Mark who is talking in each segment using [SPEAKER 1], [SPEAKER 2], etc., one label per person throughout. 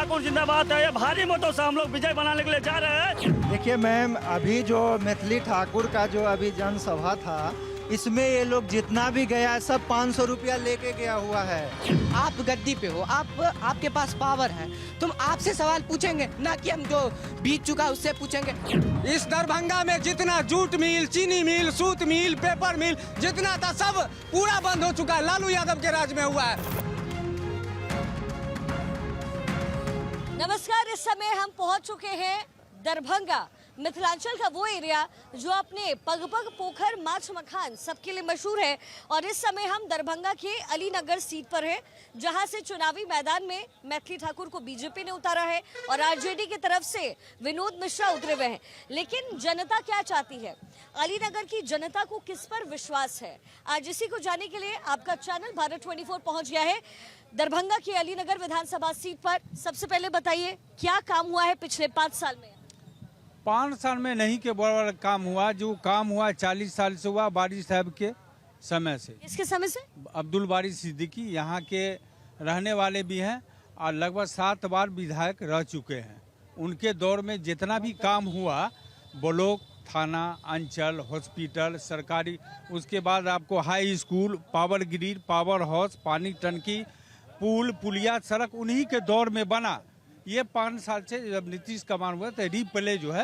[SPEAKER 1] ठाकुर जिंदाबाद है। ये भारी मतों से हम लोग विजय बनाने के लिए जा रहे हैं।
[SPEAKER 2] देखिए मैम, अभी जो मैथिली ठाकुर का जो अभी जनसभा था, इसमें ये लोग जितना भी गया है सब 500 रुपया लेके गया हुआ है।
[SPEAKER 3] आप गद्दी पे हो, आपके पास पावर है, तुम आपसे सवाल पूछेंगे, ना कि हम जो बीत चुका उससे पूछेंगे। इस दरभंगा में जितना जूट मिल, चीनी मिल, सूत मिल, पेपर मिल जितना था सब पूरा बंद हो चुका है, लालू यादव के राज में हुआ है।
[SPEAKER 4] नमस्कार, इस समय हम पहुंच चुके हैं दरभंगा, मिथिलांचल का वो एरिया जो अपने पग पग पोखर माछ मखान सबके लिए मशहूर है। और इस समय हम दरभंगा के अलीनगर सीट पर हैं, जहां से चुनावी मैदान में मैथिली ठाकुर को बीजेपी ने उतारा है और आरजेडी की तरफ से विनोद मिश्रा उतरे हुए हैं। लेकिन जनता क्या चाहती है, अलीनगर की जनता को किस पर विश्वास है, आज इसी को जानने के लिए आपका चैनल भारत 24 पहुंच गया है दरभंगा की अलीनगर विधानसभा सीट पर। सबसे पहले बताइए, क्या काम हुआ है पिछले 5 साल में?
[SPEAKER 5] 5 साल में नहीं के बड़ा काम हुआ, जो काम हुआ 40 साल से हुआ बारिश साहब के समय से।
[SPEAKER 4] किसके समय से?
[SPEAKER 5] अब्दुल बारी सिद्दीकी यहाँ के रहने वाले भी हैं और लगभग 7 बार विधायक रह चुके हैं। उनके दौर में जितना भी काम हुआ, ब्लॉक, थाना, अंचल, हॉस्पिटल, सरकारी, उसके बाद आपको high school, power grid, power house, पानी टंकी, पुल, पुलिया, सड़क उन्हीं के दौर में बना। ये 5 साल से जब नीतीश कुमार हुआ तो रिप्ले जो है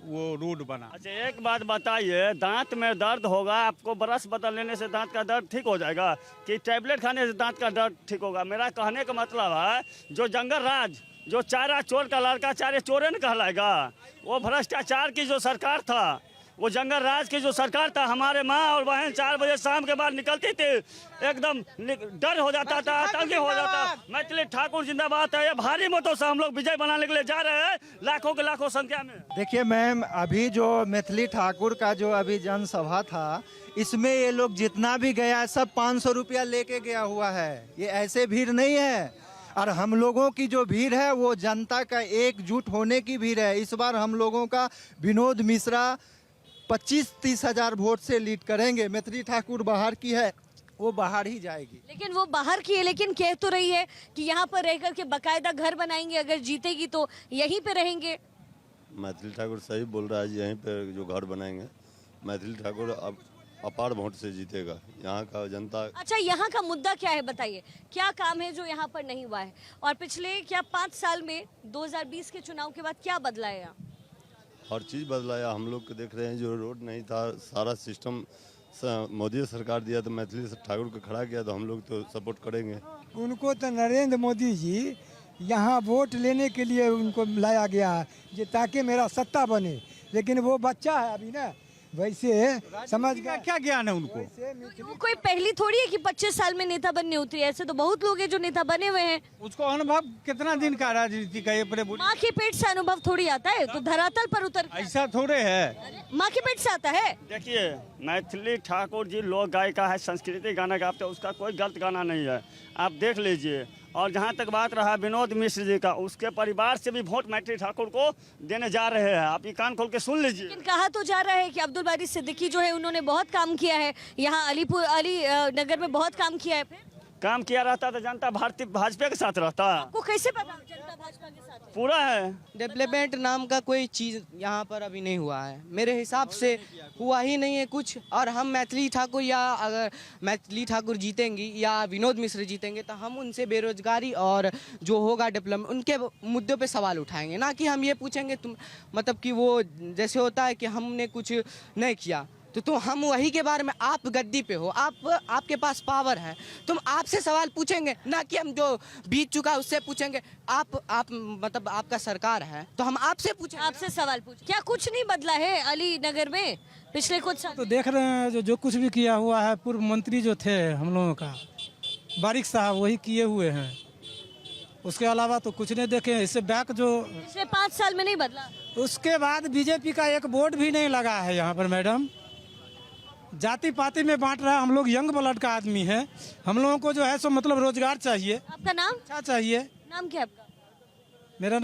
[SPEAKER 5] वो रोड बना।
[SPEAKER 1] अच्छा, एक बात बताइए, दांत में दर्द होगा, आपको ब्रश बदल लेने से दांत का दर्द ठीक हो जाएगा कि टैबलेट खाने से दांत का दर्द ठीक होगा? मेरा कहने का मतलब है, जो जंगल राज, जो चारा चोर का लड़का चारे चोरे न कहलाएगा, वो भ्रष्टाचार की जो सरकार था, वो जंगल राज की जो सरकार था, हमारे माँ और बहन 4 बजे शाम के बाद निकलती थी, एकदम डर हो जाता था, आतंक हो जाता। मैथिली ठाकुर जिंदाबाद है। ये भारी मतों से हम लोग विजय बनाने के लिए जा रहे हैं, लाखों के लाखों संख्या में।
[SPEAKER 2] देखिए मैम, अभी जो मैथिली ठाकुर का जो अभी जनसभा था, इसमें ये लोग जितना भी गया है सब 500 रुपया लेके गया हुआ है। ये ऐसे भीड़ नहीं है, और हम लोगों की जो भीड़ है वो जनता का एकजुट होने की भीड़ है। इस बार हम लोगों का विनोद मिश्रा 25-30 हजार वोट से लीड करेंगे। मैथिली ठाकुर बाहर की है, वो बाहर ही जाएगी।
[SPEAKER 4] लेकिन वो बाहर की है, लेकिन कह तो रही है कि यहाँ पर रहकर के बकायदा घर बनाएंगे, अगर जीतेगी तो यहीं पे रहेंगे।
[SPEAKER 6] मैथिली ठाकुर सही बोल रहा है, यहीं पे जो घर बनाएंगे। मैथिली ठाकुर अब अपार वोट से जीतेगा यहाँ का जनता।
[SPEAKER 4] अच्छा, यहाँ का मुद्दा क्या है बताइए, क्या काम है जो यहाँ पर नहीं हुआ है? और पिछले क्या 5 साल में 2020 के चुनाव के बाद क्या बदला है?
[SPEAKER 6] हर चीज़ बदलाया। हम लोग को देख रहे हैं, जो रोड नहीं था, सारा सिस्टम मोदी सरकार दिया, तो मैथिली ठाकुर को खड़ा किया, तो हम लोग तो सपोर्ट करेंगे
[SPEAKER 7] उनको। तो नरेंद्र मोदी जी यहाँ वोट लेने के लिए उनको लाया गया है, ताकि मेरा सत्ता बने। लेकिन वो बच्चा है अभी ना, वैसे समझ गया
[SPEAKER 5] क्या ज्ञान है उनको?
[SPEAKER 4] वो कोई पहली थोड़ी है कि 25 साल में नेता बनने उतरी है। ऐसे तो बहुत लोग हैं जो नेता बने हुए हैं।
[SPEAKER 5] उसको अनुभव कितना दिन का राजनीति का, ये
[SPEAKER 4] माँ के पेट से अनुभव थोड़ी आता है, तो धरातल पर उतर
[SPEAKER 5] ऐसा थोड़े है।
[SPEAKER 4] माँ के पेट से आता है।
[SPEAKER 1] देखिए, मैथिली ठाकुर जी लोक गायिका है, संस्कृति गाना गाते हैं, उसका कोई गलत गाना नहीं है, आप देख लीजिए। और जहाँ तक बात रहा विनोद मिश्र जी का, उसके परिवार से भी वोट मैथिली ठाकुर को देने जा रहे हैं। आप ये कान खोल के सुन लीजिए।
[SPEAKER 4] लेकिन कहा तो जा रहा है कि अब्दुल बारी सिद्दीकी जो है, उन्होंने बहुत काम किया है यहाँ अली नगर में, बहुत काम किया है। फिर
[SPEAKER 1] काम किया रहता तो जनता भारतीय भाजपा के साथ रहता।
[SPEAKER 4] आपको कैसे पता जनता भाजपा के साथ है?
[SPEAKER 1] पूरा है।
[SPEAKER 3] डेवलपमेंट नाम का कोई चीज़ यहाँ पर अभी नहीं हुआ है, मेरे हिसाब से हुआ ही नहीं है कुछ। और हम मैथिली ठाकुर, या अगर मैथिली ठाकुर जीतेंगी या विनोद मिश्र जीतेंगे, तो हम उनसे बेरोजगारी और जो होगा डेवलपमेंट, उनके मुद्दों पे सवाल उठाएंगे, ना कि हम ये पूछेंगे तुम, मतलब कि वो जैसे होता है कि हमने कुछ नहीं किया, तो हम वही के बारे में। आप गद्दी पे हो, आपके पास पावर है, तुम आपसे सवाल पूछेंगे, ना कि हम जो बीत चुका उससे पूछेंगे। आप मतलब आपका सरकार है, तो हम आपसे पूछेंगे,
[SPEAKER 4] आपसे सवाल पूछ। क्या कुछ नहीं बदला है अली नगर में पिछले कुछ साल?
[SPEAKER 7] तो देख रहे हैं जो कुछ भी किया हुआ है, पूर्व मंत्री जो थे हम लोगों का, बारिक साहब, वही किए हुए हैं। उसके अलावा तो कुछ नहीं देखे। इससे बैक जो
[SPEAKER 4] पिछले 5 साल में नहीं बदला।
[SPEAKER 7] उसके बाद बीजेपी का एक बोर्ड भी नहीं लगा है यहाँ पर मैडम। जाति पाति में बांट रहा है। हम लोग यंग ब्लड का आदमी है, हम लोगों को जो है सो मतलब रोजगार चाहिए।
[SPEAKER 4] आपका नाम?
[SPEAKER 7] अच्छा चाहिए।
[SPEAKER 4] नाम क्या आपका?
[SPEAKER 7] मेरे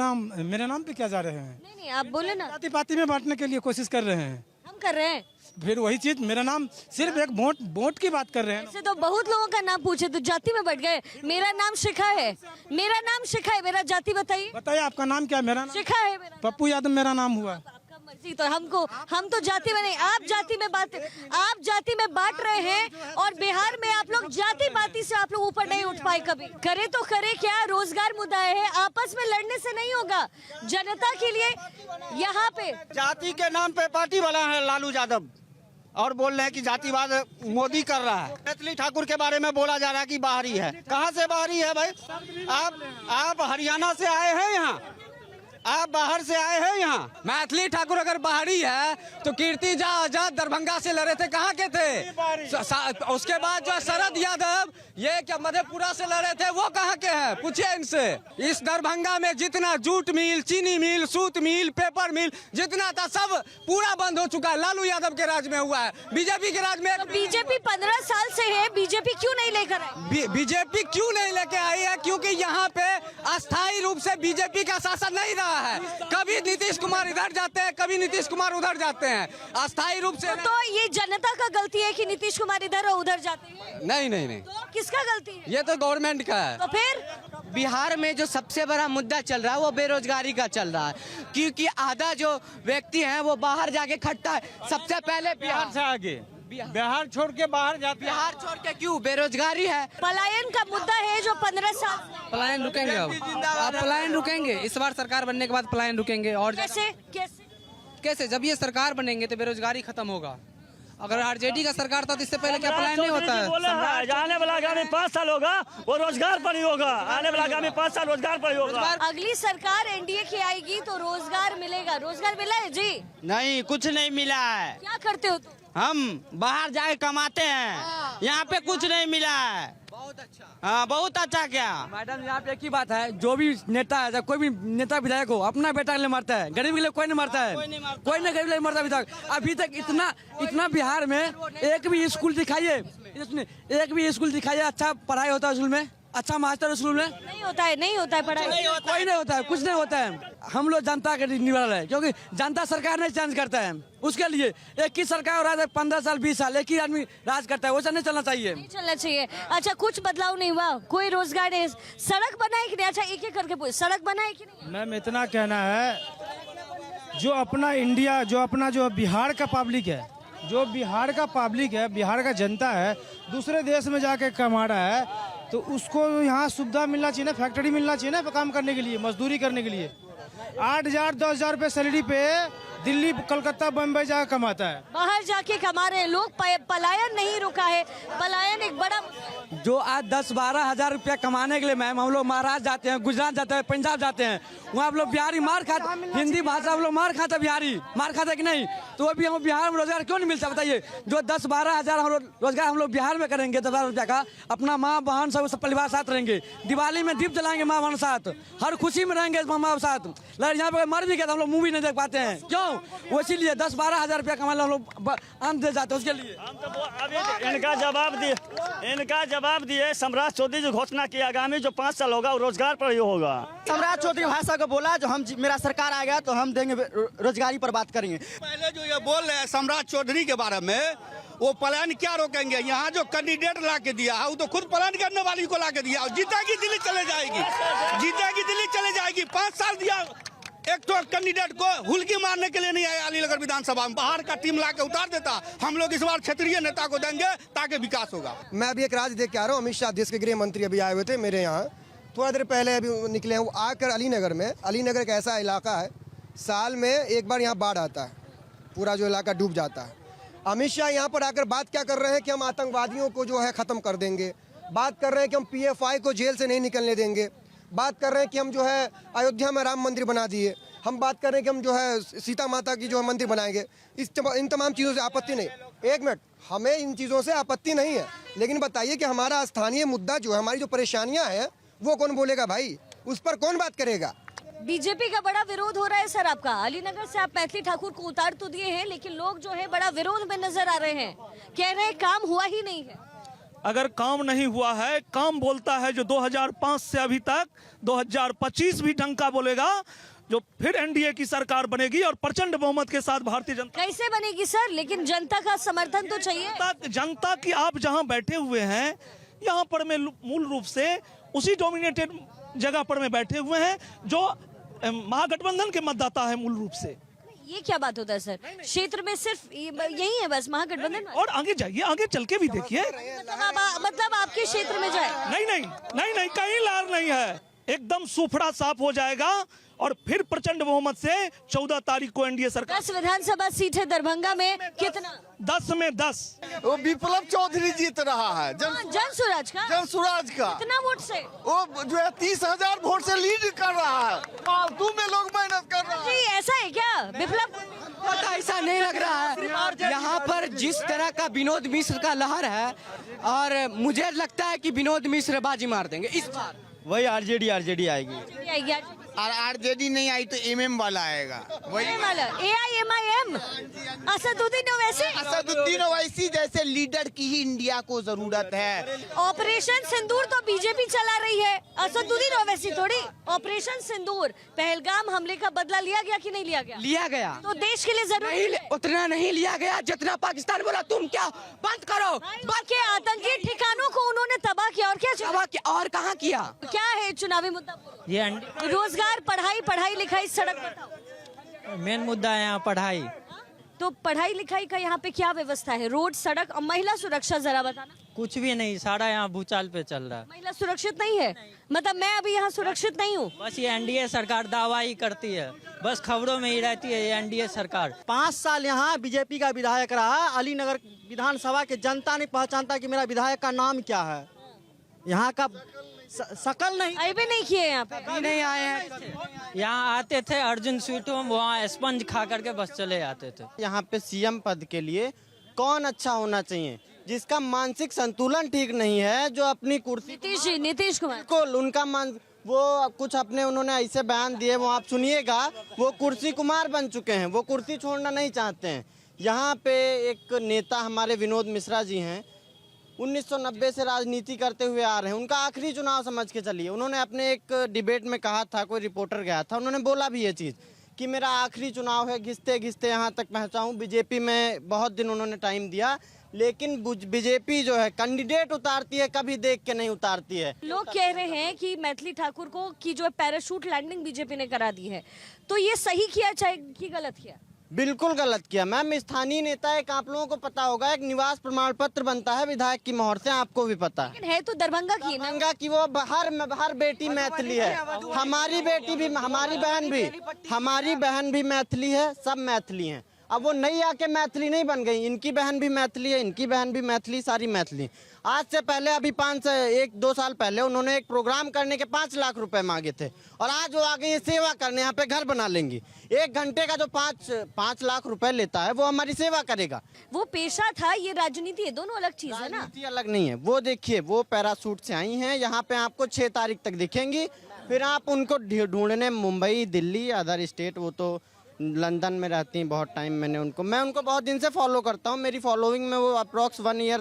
[SPEAKER 7] नाम पे क्या जा रहे हैं?
[SPEAKER 4] नहीं, आप बोले ना।
[SPEAKER 7] जाति पाति में बांटने के लिए कोशिश कर रहे हैं।
[SPEAKER 4] हम कर रहे हैं।
[SPEAKER 8] फिर वही चीज, मेरा नाम सिर्फ एक वोट की बात कर रहे हैं।
[SPEAKER 4] ऐसे तो बहुत लोगों का नाम पूछे तो जाति में बैठ गए। मेरा नाम शिखा है, मेरा नाम शिखा है, मेरा जाति बताइए।
[SPEAKER 8] बताइए आपका नाम क्या है? मेरा नाम
[SPEAKER 4] शिखा है मेरा।
[SPEAKER 8] पप्पू यादव मेरा नाम हुआ।
[SPEAKER 4] आपका मर्जी, तो हम तो जाति में नहीं, आप जाति में बांट रहे हैं। और बिहार में आप लोग जाति बाती से आप लोग ऊपर नहीं उठ पाए कभी। करे तो करे क्या, रोजगार मुद्दा है, आपस में लड़ने से नहीं होगा। जनता के लिए यहाँ पे
[SPEAKER 9] जाति के नाम पे पार्टी वाला है लालू यादव, और बोल रहे हैं कि जातिवाद मोदी कर रहा है। मैथिली ठाकुर के बारे में बोला जा रहा है कि बाहरी है। कहाँ से बाहरी है भाई? आप हरियाणा से आए हैं यहाँ, आप बाहर से आए हैं यहाँ।
[SPEAKER 3] मैथिली ठाकुर अगर बाहरी है तो कीर्ति झा आजाद दरभंगा से लड़े थे, कहाँ के थे? उसके बाद जो शरद यादव ये क्या मधेपुरा से लड़े थे, वो कहाँ के हैं? पूछिए इनसे। इस दरभंगा में जितना जूट मिल, चीनी मिल, सूत मिल, पेपर मिल जितना था सब पूरा बंद हो चुका है। लालू यादव के राज में हुआ है, बीजेपी के राज में।
[SPEAKER 4] तो बीजेपी 15 साल से है, बीजेपी क्यों नहीं लेकर आई?
[SPEAKER 3] बीजेपी क्यों नहीं लेके आई है? क्योंकि यहाँ पे अस्थायी रूप से बीजेपी का शासन नहीं रहा है। कभी नीतीश कुमार इधर जाते हैं, कभी नीतीश कुमार उधर जाते हैं, अस्थायी रूप से।
[SPEAKER 4] तो ये जनता का गलती है कि नीतीश कुमार इधर और उधर जाते हैं?
[SPEAKER 3] नहीं,
[SPEAKER 4] तो किसका गलती है?
[SPEAKER 3] ये तो गवर्नमेंट का है।
[SPEAKER 4] तो फिर
[SPEAKER 3] बिहार में जो सबसे बड़ा मुद्दा चल रहा है वो बेरोजगारी का चल रहा है, क्योंकि आधा जो व्यक्ति है वो बाहर जाके खटता है। सबसे पहले
[SPEAKER 5] बिहार से आगे, बिहार छोड़ के बाहर जाते हैं।
[SPEAKER 3] बिहार छोड़ के क्यों? बेरोजगारी है।
[SPEAKER 4] पलायन का मुद्दा है जो 15 साल।
[SPEAKER 10] पलायन रुकेंगे, अब पलायन रुकेंगे। इस बार सरकार बनने के बाद पलायन रुकेंगे। और कैसे? जब ये सरकार बनेंगे तो बेरोजगारी खत्म होगा। अगर आरजेडी का सरकार था तो इससे पहले क्या पलायन नहीं होता है?
[SPEAKER 1] आने वाला आगामी 5 साल होगा वो रोजगार पर ही होगा। आने वाला आगामी 5 साल रोजगार पर ही होगा।
[SPEAKER 4] अगली सरकार एनडीए की आएगी तो रोजगार मिलेगा। रोजगार मिला है जी?
[SPEAKER 9] नहीं, कुछ नहीं मिला है।
[SPEAKER 4] क्या करते हो तुम?
[SPEAKER 9] हम बाहर जाके कमाते हैं, यहाँ पे कुछ नहीं मिला है।
[SPEAKER 3] बहुत अच्छा।
[SPEAKER 9] हाँ, बहुत अच्छा। क्या
[SPEAKER 10] मैडम, यहाँ पे एक ही बात है, जो भी नेता है, कोई भी नेता विधायक हो, अपना बेटा के लिए मरता है, गरीब के लिए कोई नहीं मरता है। कोई नहीं गरीब के लिए मरता अभी तक। अभी तक इतना बिहार में एक भी स्कूल दिखाइए, एक भी स्कूल दिखाइए अच्छा पढ़ाई होता है स्कूल में, अच्छा मास्टर स्कूल में
[SPEAKER 4] नहीं होता है पढ़ाई।
[SPEAKER 10] कोई नहीं होता है, कुछ नहीं होता है। हम लोग जनता के निवाला है, क्योंकि जनता सरकार नहीं चेंज करता है। उसके लिए एक ही सरकार हो रहा है 15 साल 20 साल, एक ही आदमी राज करता है। वैसा नहीं चलना चाहिए।
[SPEAKER 4] नहीं चलना चाहिए। अच्छा, कुछ बदलाव नहीं हुआ? कोई रोजगार नहीं? सड़क बनाए कि नहीं? अच्छा, एक एक करके पूछ, सड़क बनाए कि नहीं?
[SPEAKER 8] मैम इतना कहना है, जो अपना इंडिया, जो बिहार का पब्लिक है, बिहार का जनता है, दूसरे देश में जाके कमा रहा है, तो उसको यहाँ सुविधा मिलना चाहिए ना, फैक्ट्री मिलना चाहिए ना काम करने के लिए, मजदूरी करने के लिए। 8,000 10,000 रुपये सैलरी पे दिल्ली, कलकत्ता, बम्बई जाकर कमाता है।
[SPEAKER 4] बाहर जाके कमा रहे हैं लोग। पलायन नहीं रुका है। पलायन एक बड़ा
[SPEAKER 10] जो आज 10-12 हजार रुपया कमाने के लिए मैम हम लोग महाराष्ट्र जाते हैं, गुजरात जाते हैं, पंजाब जाते हैं, वहाँ हम लोग बिहारी मार खाते, हिंदी भाषा हम लोग मार खाते, बिहारी मार खाते कि नहीं? तो अभी हम बिहार में रोजगार क्यों नहीं मिलता बताइए? जो 10-12 हजार रोजगार हम लोग बिहार में करेंगे 10,000 रुपया का, अपना माँ बहन सब परिवार साथ रहेंगे, दिवाली में दीप जलाएंगे माँ बहन साथ, हर खुशी में रहेंगे माँ साथ। लड़ यहाँ पे मर भी गया तो हम लोग मूवी नहीं देख पाते हैं, क्यों? वो इसीलिए 10-12 हजार रुपया कमा हम लोग अंत दे जाते हैं उसके लिए।
[SPEAKER 1] हम तो अभी इनका जवाब दिए सम्राट चौधरी जो घोषणा की आगामी जो 5 साल होगा वो रोजगार पर ही होगा।
[SPEAKER 9] सम्राट चौधरी भाषा को बोला जो हम मेरा सरकार आएगा तो हम देंगे रोजगारी पर बात करेंगे।
[SPEAKER 11] पहले जो ये बोल रहे हैं सम्राट चौधरी के बारे में, वो पलायन क्या रोकेंगे? यहाँ जो कैंडिडेट ला के दिया है वो तो खुद पलायन करने वाली को ला के दिया, जीतेगी दिल्ली चले जाएगी। 5 साल दिया, एक तो कैंडिडेट को हुलकी मारने के लिए नहीं आया अलीनगर विधानसभा में, बाहर का टीम ला के उतार देता। हम लोग इस बार क्षेत्रीय नेता को देंगे ताकि विकास होगा।
[SPEAKER 12] मैं अभी एक राज्य देख के आ रहा हूँ, अमित शाह देश के गृह मंत्री अभी आए हुए थे मेरे यहाँ, थोड़ा देर पहले अभी निकले हैं। वो आकर अलीनगर में, अलीनगर एक ऐसा इलाका है साल में एक बार यहाँ बाढ़ आता है, पूरा जो इलाका डूब जाता है। अमित शाह यहाँ पर आकर बात क्या कर रहे हैं कि हम आतंकवादियों को जो है ख़त्म कर देंगे, बात कर रहे हैं कि हम PFI को जेल से नहीं निकलने देंगे, बात कर रहे हैं कि हम जो है अयोध्या में राम मंदिर बना दिए, हम बात कर रहे हैं कि हम जो है सीता माता की जो है मंदिर बनाएंगे। इन तमाम चीज़ों से आपत्ति नहीं, एक मिनट, हमें इन चीज़ों से आपत्ति नहीं है, लेकिन बताइए कि हमारा स्थानीय मुद्दा जो है, हमारी जो परेशानियां हैं वो कौन बोलेगा भाई? उस पर कौन बात करेगा?
[SPEAKER 4] बीजेपी का बड़ा विरोध हो रहा है सर आपका। अलीनगर से आप मैथिली ठाकुर को उतार तो दिए हैं, लेकिन लोग जो है बड़ा विरोध में नजर आ रहे हैं, कह रहे हैं काम हुआ ही नहीं है।
[SPEAKER 13] अगर काम नहीं हुआ है, काम बोलता है जो 2005 से अभी तक 2025 भी डंका बोलेगा, जो फिर एनडीए की सरकार बनेगी और प्रचंड बहुमत के साथ भारतीय जनता
[SPEAKER 4] कैसे बनेगी सर? लेकिन जनता का समर्थन तो चाहिए।
[SPEAKER 13] जनता की आप जहां बैठे हुए हैं यहाँ पर में मूल रूप से उसी डोमिनेटेड जगह पर में बैठे हुए हैं जो महागठबंधन के मतदाता है मूल रूप से।
[SPEAKER 4] ये क्या बात होता है सर? क्षेत्र में सिर्फ यही है बस महागठबंधन?
[SPEAKER 13] और आगे जाइए, आगे चल के भी देखिए।
[SPEAKER 4] मतलब आपके क्षेत्र में जाए?
[SPEAKER 13] नहीं, कहीं लार नहीं है, एकदम सूफड़ा साफ हो जाएगा और फिर प्रचंड बहुमत से 14 तारीख को एनडीए सरकार।
[SPEAKER 4] 10 विधानसभा सीट है दरभंगा में, कितना?
[SPEAKER 13] 10 में 10।
[SPEAKER 11] वो विप्लव चौधरी जीत रहा है,
[SPEAKER 4] जन स्वराज का। कितना वोट से?
[SPEAKER 11] वो जो है 30,000 वोट से लीड कर रहा है। फालतू में लोग मेहनत कर रहे हैं।
[SPEAKER 4] जी ऐसा है क्या विप्लव?
[SPEAKER 3] ऐसा नहीं लग रहा है। यहाँ पर जिस तरह का विनोद मिश्र का लहर है और मुझे लगता है कि विनोद मिश्र बाजी मार देंगे इस बार।
[SPEAKER 10] वही आरजेडी आएगी।
[SPEAKER 11] और आरजेडी नहीं आई तो एमएम वाला आएगा। वही
[SPEAKER 4] AIMIM असदुद्दीन ओवैसी।
[SPEAKER 11] असदुद्दीन ओवैसी जैसे लीडर की ही इंडिया को जरूरत है।
[SPEAKER 4] ऑपरेशन सिंदूर तो बीजेपी चला रही है, असदुद्दीन ओवैसी थोड़ी। ऑपरेशन सिंदूर, पहलगाम हमले का बदला लिया गया कि नहीं लिया गया?
[SPEAKER 3] लिया गया।
[SPEAKER 4] तो देश के लिए जरूरी है।
[SPEAKER 3] उतना नहीं लिया गया जितना पाकिस्तान बोला तुम क्या बंद करो।
[SPEAKER 4] के आतंकी ठिकानों को उन्होंने तबाह किया और क्या
[SPEAKER 3] और कहाँ किया?
[SPEAKER 4] क्या है चुनावी मुद्दा?
[SPEAKER 10] ये
[SPEAKER 4] रोजगार, पढ़ाई लिखाई, सड़क बताओ।
[SPEAKER 10] मेन मुद्दा है यहाँ पढ़ाई।
[SPEAKER 4] तो पढ़ाई लिखाई का यहाँ पे क्या व्यवस्था है? रोड, सड़क और महिला सुरक्षा जरा बताना।
[SPEAKER 10] कुछ भी नहीं, सारा यहाँ भूचाल पे चल रहा है।
[SPEAKER 4] महिला सुरक्षित नहीं है? मतलब मैं अभी यहाँ सुरक्षित नहीं हूँ?
[SPEAKER 10] बस ये एनडीए सरकार दावा ही करती है, बस खबरों में ही रहती है ये एनडीए सरकार।
[SPEAKER 3] 5 साल यहाँ बीजेपी का विधायक रहा। अलीनगर विधानसभा के जनता नहीं पहचानता कि मेरा विधायक का नाम क्या है। यहाँ का शकल नहीं
[SPEAKER 4] आए भी नहीं किए यहाँ पे?
[SPEAKER 3] अभी नहीं आए हैं।
[SPEAKER 10] यहाँ आते थे अर्जुन स्वीटों, वहाँ स्पंज खा करके बस चले आते थे।
[SPEAKER 3] यहाँ पे सीएम पद के लिए कौन अच्छा होना चाहिए? जिसका मानसिक संतुलन ठीक नहीं है, जो अपनी कुर्सी।
[SPEAKER 4] नीतीश कुमार।
[SPEAKER 3] बिल्कुल, उनका वो कुछ अपने उन्होंने ऐसे बयान दिए, वो आप सुनिएगा। वो कुर्सी कुमार बन चुके हैं, वो कुर्सी छोड़ना नहीं चाहते हैं। यहाँ पे एक नेता हमारे विनोद मिश्रा जी हैं, 1990 से राजनीति करते हुए आ रहे हैं। उनका आखिरी चुनाव समझ के चलिए। उन्होंने अपने एक डिबेट में कहा था, कोई रिपोर्टर गया था, उन्होंने बोला भी ये चीज़ कि मेरा आखिरी चुनाव है, घिसते घिसते यहाँ तक पहुँचा हूँ। बीजेपी में बहुत दिन उन्होंने टाइम दिया, लेकिन बीजेपी जो है कैंडिडेट उतारती है, कभी देख के नहीं उतारती है।
[SPEAKER 4] लोग कह रहे हैं कि मैथिली ठाकुर को की जो पैराशूट लैंडिंग बीजेपी ने करा दी है, तो ये सही किया चाहे कि गलत किया?
[SPEAKER 3] बिल्कुल गलत किया मैम। स्थानीय नेता एक, आप लोगों को पता होगा, एक निवास प्रमाण पत्र बनता है विधायक की मोहर से, आपको भी पता
[SPEAKER 4] है तो दरभंगा की ना?
[SPEAKER 3] दरभंगा की वो हर बेटी मैथिली है। हमारी बेटी भी, हमारी बहन भी मैथिली है, सब मैथिली हैं। अब वो नई आके मैथिली नहीं बन गई, इनकी बहन भी मैथिली है, इनकी बहन भी मैथिली, सारी मैथिली। आज से पहले अभी 1-2 साल पहले उन्होंने एक प्रोग्राम करने के 5 लाख रुपए मांगे थे और आज वो आगे ये सेवा करने यहाँ पे घर बना लेंगी। 1 घंटे का जो 5 लाख रुपए लेता है वो हमारी सेवा करेगा।
[SPEAKER 4] वो पेशा था, ये राजनीति है, दोनों अलग चीज है ना?
[SPEAKER 3] राजनीति अलग नहीं है। वो देखिए, वो पैराशूट से आई हैं, यहाँ पे आपको 6 तारीख तक दिखेंगी। फिर आप उनको ढूंढने मुंबई, दिल्ली, अदर स्टेट, वो तो लंदन में रहती हैं बहुत टाइम। मैं उनको बहुत दिन से फॉलो करता हूँ। मेरी फॉलोइंग में वो अप्रॉक्स 1 ईयर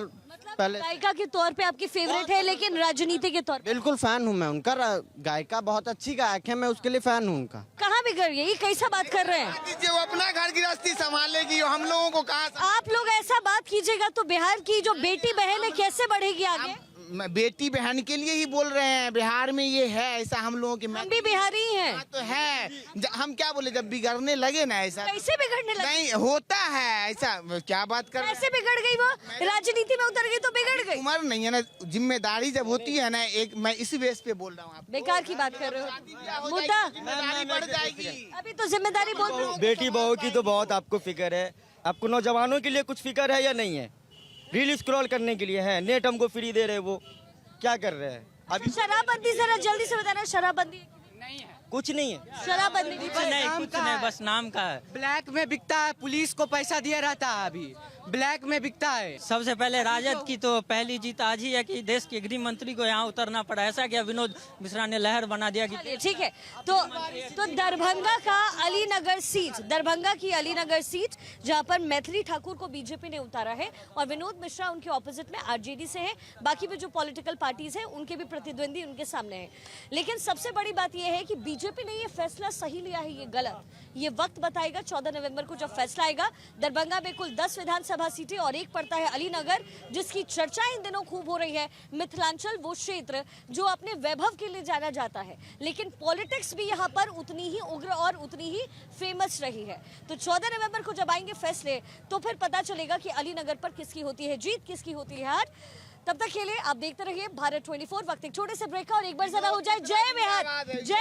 [SPEAKER 3] पहले।
[SPEAKER 4] गायिका के तौर पे आपकी फेवरेट है, लेकिन राजनीति के तौर पे?
[SPEAKER 3] बिल्कुल फैन हूँ मैं उनका। गायिका बहुत अच्छी गायक है, मैं उसके लिए फैन हूँ उनका।
[SPEAKER 4] कहाँ बिगड़ गई? ये कैसा बात कर रहे हैं?
[SPEAKER 11] वो अपना घर गृहस्थी संभालेगी, हम लोगों को कहा।
[SPEAKER 4] आप लोग ऐसा बात कीजिएगा तो बिहार की जो बेटी बहन है कैसे बढ़ेगी आगे?
[SPEAKER 11] बेटी बहन के लिए ही बोल रहे हैं। बिहार में ये है ऐसा, हम लोगों के
[SPEAKER 4] हम भी बिहारी हैं।
[SPEAKER 11] तो है, हम क्या बोले, जब बिगड़ने लगे ना ऐसा।
[SPEAKER 4] कैसे बिगड़ने लगे?
[SPEAKER 11] नहीं होता है ऐसा, क्या बात कर।
[SPEAKER 4] कैसे बिगड़ गई? वो राजनीति में उतर गई तो बिगड़ गई।
[SPEAKER 11] उम्र नहीं है ना, जिम्मेदारी जब होती है ना, एक मैं इसी बेस पे बोल रहा हूँ।
[SPEAKER 4] बेकार की बात कर रहे हो। मुद्दा
[SPEAKER 11] बढ़ जाएगी।
[SPEAKER 4] अभी तो जिम्मेदारी बोल रहे हो।
[SPEAKER 10] बेटी बहू की तो बहुत आपको फिक्र है। आपको नौजवानों के लिए कुछ फिक्र है या नहीं है? रील स्क्रॉल करने के लिए है, नेट हमको फ्री दे रहे, वो क्या कर रहे हैं अभी?
[SPEAKER 4] शराबबंदी जरा जल्दी से बताना। शराबबंदी
[SPEAKER 10] नहीं है, कुछ नहीं है।
[SPEAKER 4] शराबबंदी
[SPEAKER 10] कुछ नहीं, बस नाम का है।
[SPEAKER 3] ब्लैक में बिकता है, पुलिस को पैसा दिया रहता है। अभी ब्लैक में बिकता है।
[SPEAKER 10] सबसे पहले राजद की तो पहली जीत आज ही है कि देश के गृह मंत्री को यहाँ उतरना पड़ा। ऐसा क्या विनोद मिश्रा ने लहर बना दिया कि
[SPEAKER 4] चलिए, ठीक है। तो दरभंगा का अलीनगर सीट, दरभंगा की अलीनगर सीट जहां पर मैथिली ठाकुर को बीजेपी ने उतारा है और विनोद मिश्रा उनके ऑपोजिट में आरजेडी से हैं। बाकी भी जो पॉलिटिकल पार्टीज हैं उनके भी प्रतिद्वंदी उनके सामने हैं। लेकिन सबसे बड़ी बात यह है कि बीजेपी ने ये फैसला सही लिया है, ये गलत, ये वक्त बताएगा। 14 नवंबर को जब फैसला आएगा। दरभंगा में कुल 10 विधानसभा सीटें और एक पड़ता है अलीनगर, जिसकी चर्चा इन दिनों खूब हो रही है। मिथिलांचल वो क्षेत्र जो अपने वैभव के लिए जाना जाता है, लेकिन पॉलिटिक्स भी यहाँ पर उतनी ही उग्र और उतनी ही फेमस रही है। तो 14 नवंबर को जब आएंगे फैसले तो फिर पता चलेगा कि अलीनगर पर किसकी होती है जीत, किसकी होती है हार। तब तक के लिए आप देखते रहिए भारत 24। वक्त एक छोटे से ब्रेक का और एक बार जरा हो जाए जय बिहार, जय